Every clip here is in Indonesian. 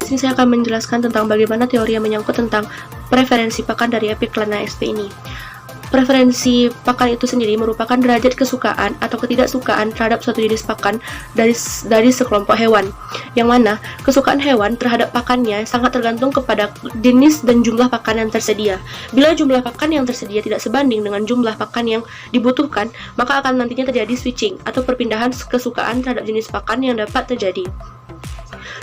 di sini saya akan menjelaskan tentang bagaimana teori yang menyangkut tentang preferensi pakan dari Epiklana sp ini. Preferensi pakan itu sendiri merupakan derajat kesukaan atau ketidaksukaan terhadap suatu jenis pakan dari sekelompok hewan, yang mana kesukaan hewan terhadap pakannya sangat tergantung kepada jenis dan jumlah pakan yang tersedia. Bila jumlah pakan yang tersedia tidak sebanding dengan jumlah pakan yang dibutuhkan, maka akan nantinya terjadi switching atau perpindahan kesukaan terhadap jenis pakan yang dapat terjadi.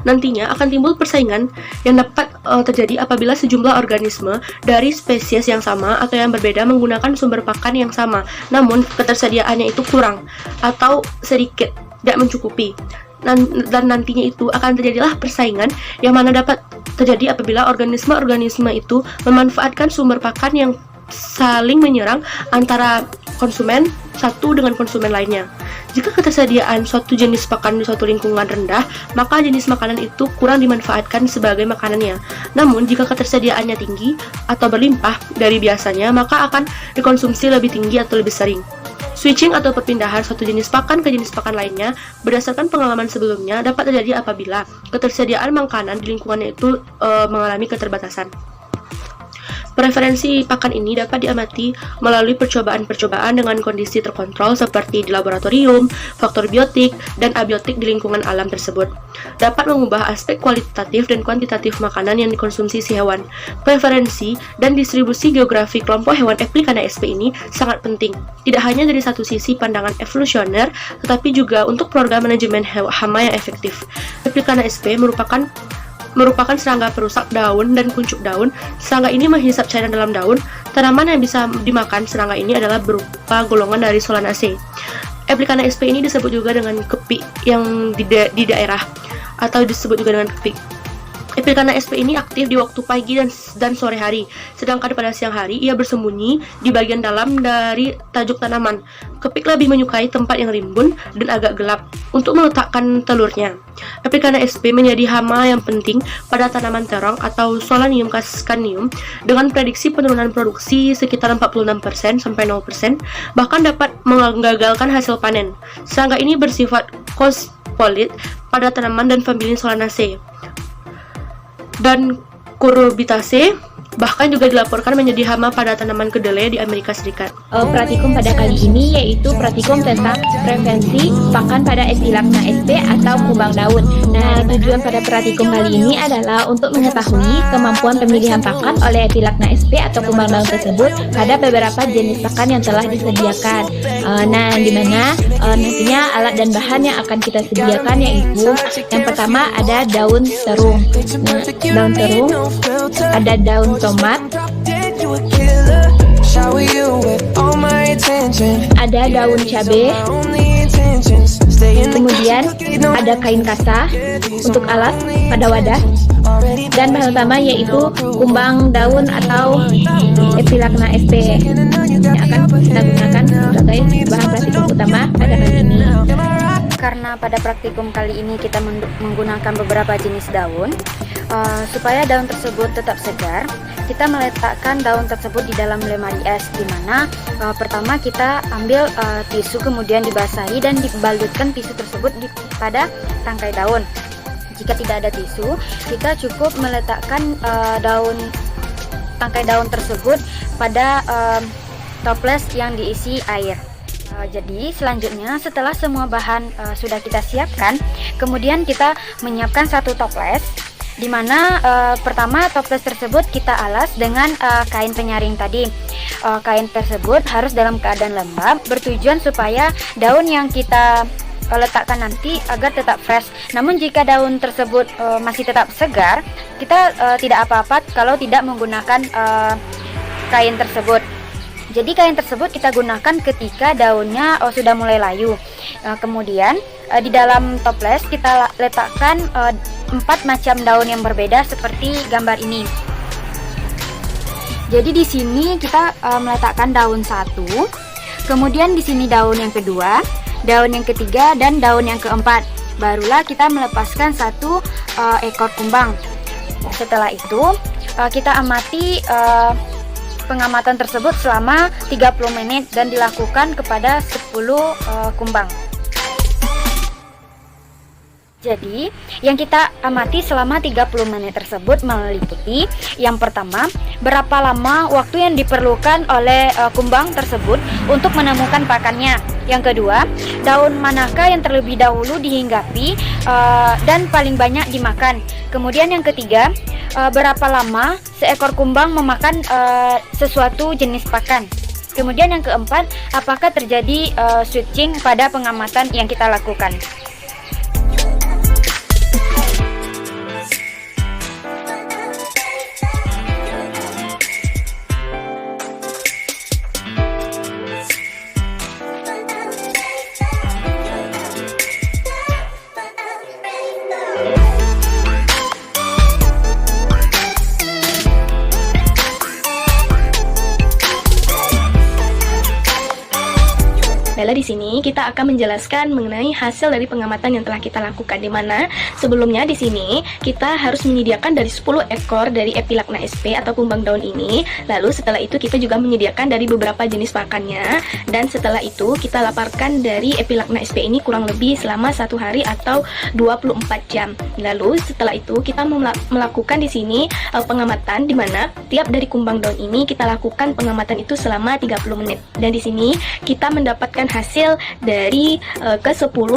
Nantinya akan timbul persaingan yang dapat terjadi apabila sejumlah organisme dari spesies yang sama atau yang berbeda menggunakan sumber pakan yang sama, namun ketersediaannya itu kurang atau sedikit, tidak mencukupi. Dan nantinya itu akan terjadilah persaingan yang mana dapat terjadi apabila organisme-organisme itu memanfaatkan sumber pakan yang saling menyerang antara konsumen satu dengan konsumen lainnya. Jika ketersediaan suatu jenis pakan di suatu lingkungan rendah, maka jenis makanan itu kurang dimanfaatkan sebagai makanannya. Namun, jika ketersediaannya tinggi atau berlimpah dari biasanya, maka akan dikonsumsi lebih tinggi atau lebih sering. Switching atau perpindahan suatu jenis pakan ke jenis pakan lainnya berdasarkan pengalaman sebelumnya dapat terjadi apabila ketersediaan makanan di lingkungannya itu mengalami keterbatasan. Preferensi pakan ini dapat diamati melalui percobaan-percobaan dengan kondisi terkontrol seperti di laboratorium, faktor biotik, dan abiotik di lingkungan alam tersebut. Dapat mengubah aspek kualitatif dan kuantitatif makanan yang dikonsumsi si hewan. Preferensi dan distribusi geografi kelompok hewan Epiklana sp ini sangat penting, tidak hanya dari satu sisi pandangan evolusioner, tetapi juga untuk program manajemen hama yang efektif. Epiklana sp merupakan serangga perusak daun dan kuncup daun. Serangga ini menghisap cairan dalam daun. Tanaman yang bisa dimakan serangga ini adalah berupa golongan dari Solanaceae. Epiklana sp ini disebut juga dengan kepik yang di daerah, atau disebut juga dengan kepik. Epiklana sp ini aktif di waktu pagi dan sore hari, sedangkan pada siang hari ia bersembunyi di bagian dalam dari tajuk tanaman. Kepik lebih menyukai tempat yang rimbun dan agak gelap untuk meletakkan telurnya. Epiklana sp menjadi hama yang penting pada tanaman terong atau Solanium cascanium dengan prediksi penurunan produksi sekitar 46% sampai 0%, bahkan dapat menggagalkan hasil panen. Serangga ini bersifat cosmopolite pada tanaman dan famili Solanaceae dan Cucurbitaceae, bahkan juga dilaporkan menjadi hama pada tanaman kedelai di Amerika Serikat. Praktikum pada kali ini yaitu praktikum tentang preferensi pakan pada Epiklana sp atau kumbang daun. Nah, tujuan pada praktikum kali ini adalah untuk mengetahui kemampuan pemilihan pakan oleh Epiklana sp atau kumbang daun tersebut pada beberapa jenis pakan yang telah disediakan. Nah, dimana nantinya alat dan bahan yang akan kita sediakan yaitu yang pertama ada daun terung. Nah, daun terung, ada daun tomat, ada daun cabai, kemudian ada kain kasa untuk alas pada wadah, dan bahan utama yaitu kumbang daun atau Epiklana sp yang akan kita gunakan sebagai bahan praktikum utama pada kali ini. Karena pada praktikum kali ini kita menggunakan beberapa jenis daun, supaya daun tersebut tetap segar, kita meletakkan daun tersebut di dalam lemari es, di mana pertama kita ambil tisu, kemudian dibasahi dan dibalutkan tisu tersebut pada tangkai daun. Jika tidak ada tisu, kita cukup meletakkan tangkai daun tersebut pada toples yang diisi air. Jadi selanjutnya setelah semua bahan sudah kita siapkan, kemudian kita menyiapkan satu toples, di mana pertama toples tersebut kita alas dengan kain penyaring tadi. Kain tersebut harus dalam keadaan lembab, bertujuan supaya daun yang kita letakkan nanti agar tetap fresh. Namun jika daun tersebut masih tetap segar, kita tidak apa-apa kalau tidak menggunakan kain tersebut. Jadi kain tersebut kita gunakan ketika daunnya sudah mulai layu. Kemudian di dalam toples kita letakkan 4 macam daun yang berbeda seperti gambar ini. Jadi di sini kita meletakkan daun 1, kemudian di sini daun yang kedua, daun yang ketiga, dan daun yang keempat. Barulah kita melepaskan 1 ekor kumbang. Setelah itu kita amati pengamatan tersebut selama 30 menit dan dilakukan kepada 10 kumbang. Jadi, yang kita amati selama 30 menit tersebut meliputi yang pertama, berapa lama waktu yang diperlukan oleh kumbang tersebut untuk menemukan pakannya. Yang kedua, daun manakah yang terlebih dahulu dihinggapi dan paling banyak dimakan. Kemudian yang ketiga, berapa lama seekor kumbang memakan sesuatu jenis pakan. Kemudian yang keempat, apakah terjadi switching pada pengamatan yang kita lakukan. Baiklah, di sini kita akan menjelaskan mengenai hasil dari pengamatan yang telah kita lakukan, di mana sebelumnya di sini kita harus menyediakan dari 10 ekor dari Epilacna sp atau kumbang daun ini. Lalu setelah itu kita juga menyediakan dari beberapa jenis pakannya, dan setelah itu kita laparkan dari Epilacna sp ini kurang lebih selama 1 hari atau 24 jam. Lalu setelah itu kita melakukan di sini pengamatan, di mana tiap dari kumbang daun ini kita lakukan pengamatan itu selama 30 menit. Dan di sini kita mendapatkan hasil dari ke-10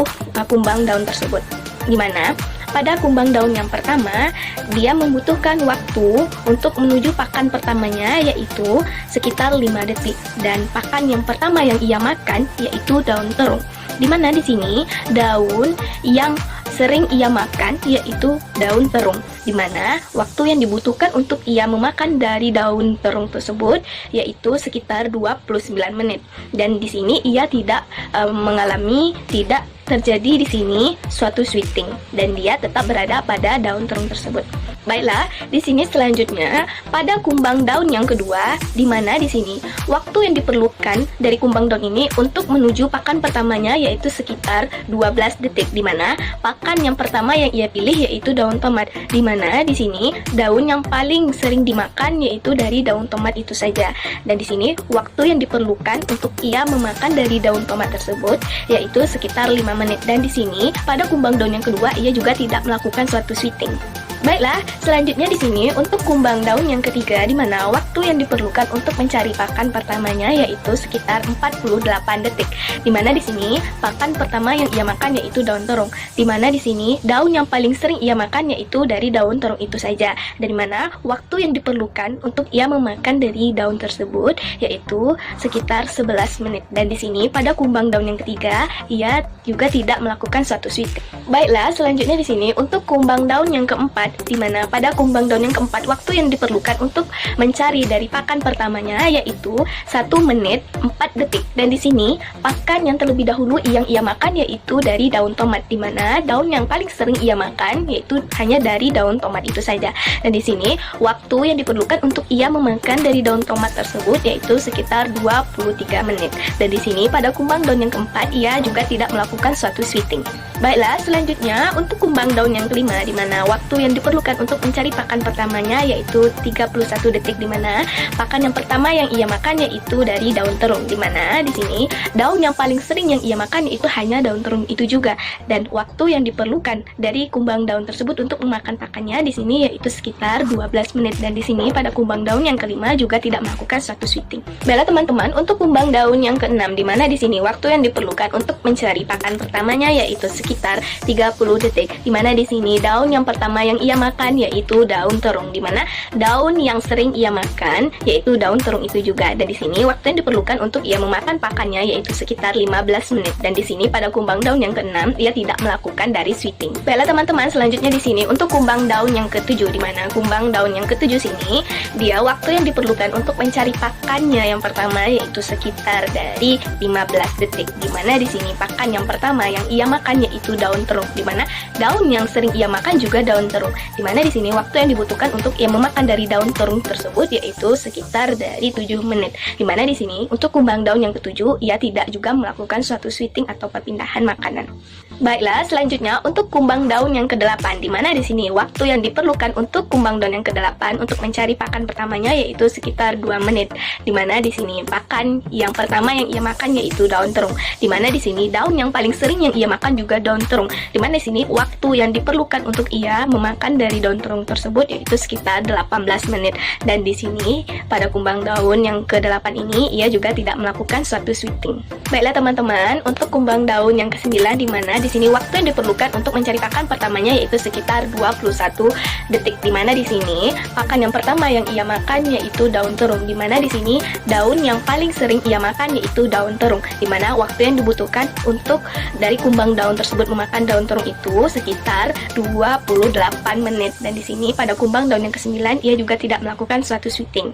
kumbang daun tersebut, di mana pada kumbang daun yang pertama dia membutuhkan waktu untuk menuju pakan pertamanya, yaitu sekitar 5 detik, dan pakan yang pertama yang ia makan yaitu daun terung, di mana di sini daun yang sering ia makan yaitu daun terung, di mana waktu yang dibutuhkan untuk ia memakan dari daun terung tersebut yaitu sekitar 29 menit. Dan di sini ia tidak tidak terjadi di sini suatu switching, dan dia tetap berada pada daun terung tersebut. Baiklah, di sini selanjutnya pada kumbang daun yang kedua, di mana di sini waktu yang diperlukan dari kumbang daun ini untuk menuju pakan pertamanya yaitu sekitar 12 detik, di mana pakan yang pertama yang ia pilih yaitu daun tomat, di mana di sini daun yang paling sering dimakan yaitu dari daun tomat itu saja. Dan di sini waktu yang diperlukan untuk ia memakan dari daun tomat tersebut yaitu sekitar 5 menit. Dan di sini pada kumbang daun yang kedua ia juga tidak melakukan suatu switching. Baiklah, selanjutnya di sini untuk kumbang daun yang ketiga, di mana waktu yang diperlukan untuk mencari pakan pertamanya yaitu sekitar 48 detik. Di mana di sini pakan pertama yang ia makan yaitu daun terung, di mana di sini daun yang paling sering ia makan yaitu dari daun terung itu saja. Dan di mana waktu yang diperlukan untuk ia memakan dari daun tersebut yaitu sekitar 11 menit. Dan di sini pada kumbang daun yang ketiga ia juga tidak melakukan suatu switching. Baiklah, selanjutnya di sini untuk kumbang daun yang keempat, di mana pada kumbang daun yang keempat waktu yang diperlukan untuk mencari dari pakan pertamanya yaitu 1 menit 4 detik. Dan di sini pakan yang terlebih dahulu yang ia makan yaitu dari daun tomat, di mana daun yang paling sering ia makan yaitu hanya dari daun tomat itu saja. Dan di sini waktu yang diperlukan untuk ia memakan dari daun tomat tersebut yaitu sekitar 23 menit. Dan di sini pada kumbang daun yang keempat ia juga tidak melakukan suatu switching. Baiklah, selanjutnya untuk kumbang daun yang kelima, di mana waktu yang diperlukan untuk mencari pakan pertamanya yaitu 31 detik, di mana pakan yang pertama yang ia makan yaitu dari daun terung, di mana di sini daun yang paling sering yang ia makan yaitu hanya daun terung itu juga. Dan waktu yang diperlukan dari kumbang daun tersebut untuk memakan pakannya di sini yaitu sekitar 12 menit. Dan di sini pada kumbang daun yang kelima juga tidak melakukan suatu switching. Baiklah teman-teman, untuk kumbang daun yang keenam, di mana di sini waktu yang diperlukan untuk mencari pakan pertamanya yaitu sekitar 30 detik, di mana di sini daun yang pertama yang ia makan yaitu daun terung, di mana daun yang sering ia makan yaitu daun terung itu juga. Dan di sini waktu yang diperlukan untuk ia memakan pakannya yaitu sekitar 15 menit. Dan di sini pada kumbang daun yang keenam ia tidak melakukan dari switching. Baiklah teman-teman, selanjutnya di sini untuk kumbang daun yang ketujuh, di mana kumbang daun yang ketujuh sini dia waktu yang diperlukan untuk mencari pakannya yang pertama yaitu sekitar dari 15 detik, di mana di sini pakan yang pertama yang ia makan yaitu daun terung, di mana daun yang sering ia makan juga daun terung, di mana di sini waktu yang dibutuhkan untuk ia memakan dari daun terung tersebut yaitu sekitar dari 7 menit, di mana di sini untuk kumbang daun yang ketujuh ia tidak juga melakukan suatu switching atau perpindahan makanan. Baiklah, selanjutnya untuk kumbang daun yang ke-8, di mana di sini waktu yang diperlukan untuk kumbang daun yang ke-8 untuk mencari pakan pertamanya yaitu sekitar 2 menit. Di mana di sini pakan yang pertama yang ia makan yaitu daun terung. Di mana di sini daun yang paling sering yang ia makan juga daun terung. Di mana di sini waktu yang diperlukan untuk ia memakan dari daun terung tersebut yaitu sekitar 18 menit. Dan di sini pada kumbang daun yang ke-8 ini ia juga tidak melakukan suatu sweeting. Baiklah teman-teman, untuk kumbang daun yang ke-9 di mana di sini waktu yang diperlukan untuk mencari pakan pertamanya yaitu sekitar 21 detik. Di mana di sini pakan yang pertama yang ia makan yaitu daun terung. Di mana di sini daun yang paling sering ia makan yaitu daun terung. Di mana waktu yang dibutuhkan untuk dari kumbang daun tersebut memakan daun terung itu sekitar 28 menit. Dan di sini pada kumbang daun yang ke-9 ia juga tidak melakukan suatu sweeting.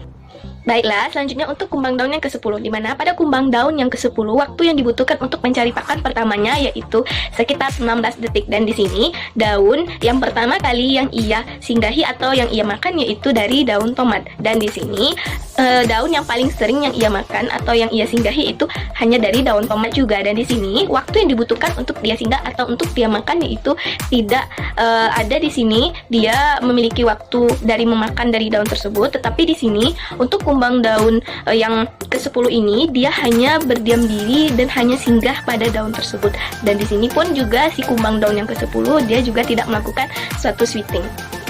Baiklah, selanjutnya untuk kumbang daun yang ke-10, di mana pada kumbang daun yang ke-10 waktu yang dibutuhkan untuk mencari pakan pertamanya yaitu sekitar 19 detik. Dan di sini daun yang pertama kali yang ia singgahi atau yang ia makan yaitu dari daun tomat. Dan di sini daun yang paling sering yang ia makan atau yang ia singgahi itu hanya dari daun tomat juga. Dan di sini waktu yang dibutuhkan untuk dia singgah atau untuk dia makan yaitu tidak ada di sini dia memiliki waktu dari memakan dari daun tersebut, tetapi di sini untuk kumbang daun yang ke-10 ini dia hanya berdiam diri dan hanya singgah pada daun tersebut. Dan di sini pun juga si kumbang daun yang ke-10 dia juga tidak melakukan suatu sweeting.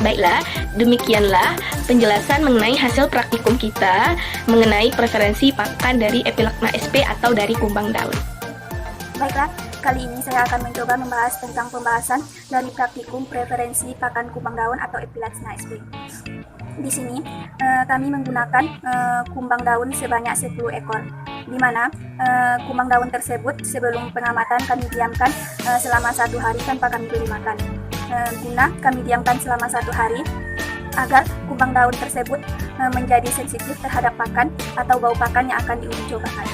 Baiklah, demikianlah penjelasan mengenai hasil praktikum kita mengenai preferensi pakan dari Epilacna sp atau dari kumbang daun. Baiklah, kali ini saya akan mencoba membahas tentang pembahasan dari praktikum preferensi pakan kumbang daun atau Epilacna sp. Di sini kami menggunakan kumbang daun sebanyak 10 ekor, di mana kumbang daun tersebut sebelum pengamatan kami diamkan selama 1 hari tanpa kami beri makan. Guna kami diamkan selama 1 hari agar kumbang daun tersebut menjadi sensitif terhadap pakan atau bau pakan yang akan diuji cobakan.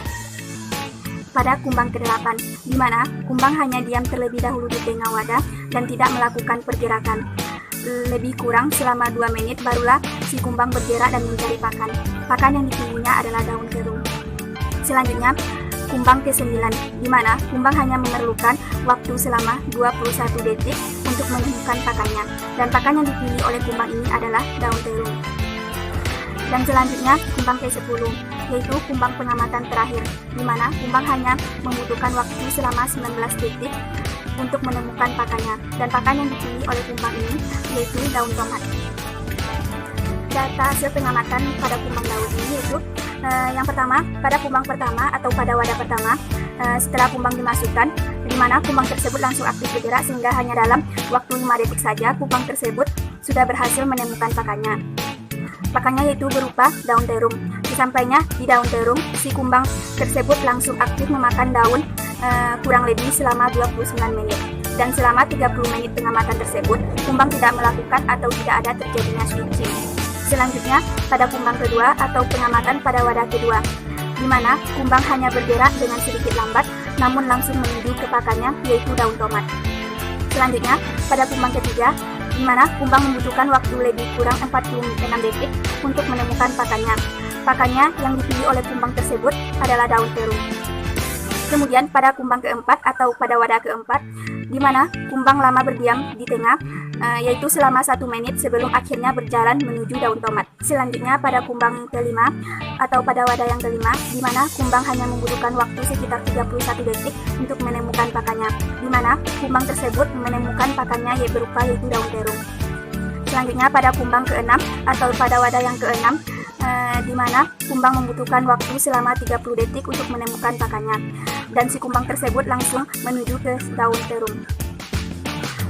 Pada kumbang ke-8, di mana kumbang hanya diam terlebih dahulu di tengah wadah dan tidak melakukan pergerakan. Lebih kurang selama 2 menit barulah si kumbang bergerak dan mencari pakan. Pakan yang dipilihnya adalah daun terung. Selanjutnya, kumbang ke-9, di mana kumbang hanya memerlukan waktu selama 21 detik untuk menemukan pakannya. Dan pakan yang dipilih oleh kumbang ini adalah daun terung. Dan selanjutnya, kumbang ke-10, yaitu kumbang pengamatan terakhir, di mana kumbang hanya membutuhkan waktu selama 19 detik untuk menemukan pakannya. Dan pakan yang dipilih oleh kumbang ini yaitu daun tomat. Data hasil pengamatan pada kumbang daun ini yaitu yang pertama, pada kumbang pertama atau pada wadah pertama, setelah kumbang dimasukkan, di mana kumbang tersebut langsung aktif bergerak sehingga hanya dalam waktu 5 detik saja kumbang tersebut sudah berhasil menemukan pakannya. Pakannya yaitu berupa daun terung. Sesampainya di daun terung, si kumbang tersebut langsung aktif memakan daun kurang lebih selama 29 menit. Dan selama 30 menit pengamatan tersebut, kumbang tidak melakukan atau tidak ada terjadinya switching. Selanjutnya, pada kumbang kedua atau pengamatan pada wadah kedua, di mana kumbang hanya bergerak dengan sedikit lambat, namun langsung menuju ke pakannya yaitu daun tomat. Selanjutnya, pada kumbang ketiga, di mana kumbang membutuhkan waktu lebih kurang 46 detik untuk menemukan pakannya. Pakannya yang dipilih oleh kumbang tersebut adalah daun terung. Kemudian pada kumbang keempat atau pada wadah keempat, di mana kumbang lama berdiam di tengah, yaitu selama 1 menit sebelum akhirnya berjalan menuju daun tomat. Selanjutnya pada kumbang kelima atau pada wadah yang kelima, di mana kumbang hanya membutuhkan waktu sekitar 31 detik untuk menemukan pakannya, di mana kumbang tersebut menemukan pakannya yaitu daun terung. Selanjutnya pada kumbang keenam atau pada wadah yang keenam, di mana kumbang membutuhkan waktu selama 30 detik untuk menemukan pakannya, dan si kumbang tersebut langsung menuju ke daun terung.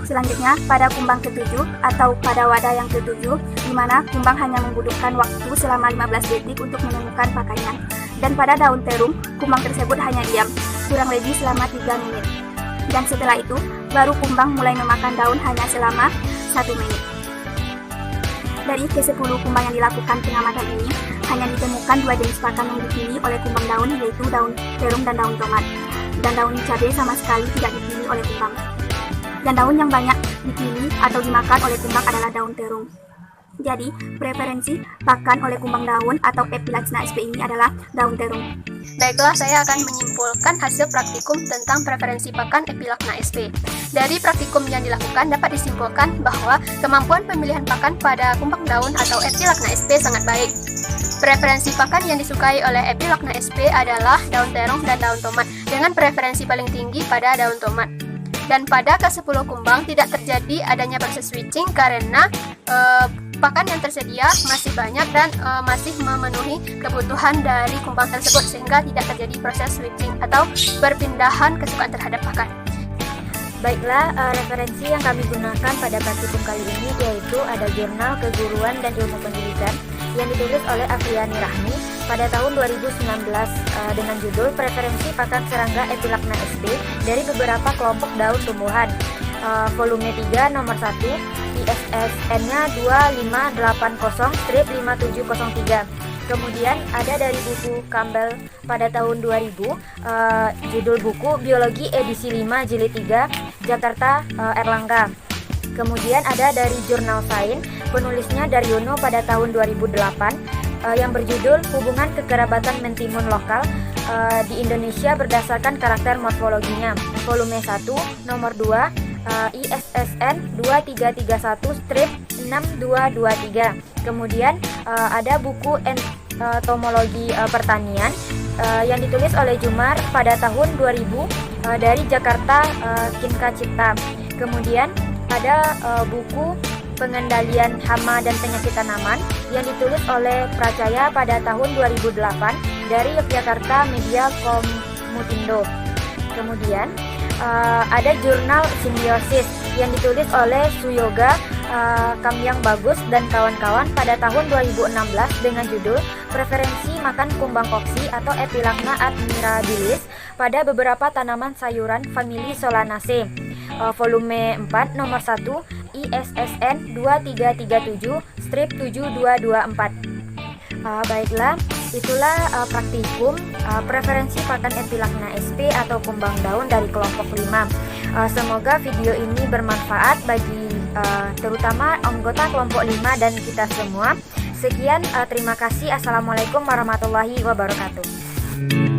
Selanjutnya pada kumbang ke-7 atau pada wadah yang ke-7, di mana kumbang hanya membutuhkan waktu selama 15 detik untuk menemukan pakannya, dan pada daun terung kumbang tersebut hanya diam kurang lebih selama 3 menit, dan setelah itu baru kumbang mulai memakan daun hanya selama 1 menit. Dari ke-10 kumbang yang dilakukan pengamatan ini, hanya ditemukan 2 jenis pakan yang dipilih oleh kumbang daun, yaitu daun terung dan daun tomat. Dan daun cabai sama sekali tidak dipilih oleh kumbang. Dan daun yang banyak dipilih atau dimakan oleh kumbang adalah daun terung. Jadi, preferensi pakan oleh kumbang daun atau Epilatsna sp ini adalah daun terung. Baiklah, saya akan menyimpulkan hasil praktikum tentang preferensi pakan Epilacna sp. Dari praktikum yang dilakukan dapat disimpulkan bahwa kemampuan pemilihan pakan pada kumbang daun atau Epilacna sp sangat baik. Preferensi pakan yang disukai oleh Epilacna sp adalah daun terong dan daun tomat dengan preferensi paling tinggi pada daun tomat. Dan pada ke-10 kumbang tidak terjadi adanya proses switching karena pakan yang tersedia masih banyak dan masih memenuhi kebutuhan dari kumbang tersebut sehingga tidak terjadi proses switching atau perpindahan kesukaan terhadap pakan. Baiklah, referensi yang kami gunakan pada praktikum kali ini yaitu ada Jurnal Keguruan dan Ilmu Pendidikan yang ditulis oleh Afriani Rahmi pada tahun 2019 dengan judul Preferensi Pakan Serangga Epilacna sp dari beberapa kelompok daun tumbuhan. Volume 3 nomor 1, ISSN-nya 2580/5703. Kemudian ada dari buku Campbell pada tahun 2000, judul buku Biologi edisi 5 jilid 3, Jakarta, Erlangga. Kemudian ada dari Jurnal Sains, penulisnya Daryono pada tahun 2008, yang berjudul Hubungan Kekerabatan Mentimun Lokal di Indonesia berdasarkan karakter morfologinya. Volume 1 nomor 2, ISSN 2331/6223. Kemudian ada buku Entomologi Pertanian yang ditulis oleh Jumar pada tahun 2000 dari Jakarta, Kinka Cipta. Kemudian ada buku Pengendalian Hama dan Penyakit Tanaman yang ditulis oleh Pracaya pada tahun 2008 dari Yogyakarta Media Komutindo. Kemudian ada Jurnal Simbiosis yang ditulis oleh Suyoga Kamyang Bagus dan kawan-kawan pada tahun 2016 dengan judul Preferensi Makan Kumbang Koksi atau Epilacna admirabilis pada beberapa tanaman sayuran famili Solanaceae. Volume 4 nomor 1, ISSN 2337/7224. Baiklah, itulah praktikum preferensi pakan Epilacna sp atau kumbang daun dari kelompok 5. Semoga video ini bermanfaat bagi terutama anggota kelompok 5 dan kita semua. Sekian, terima kasih. Assalamualaikum warahmatullahi wabarakatuh.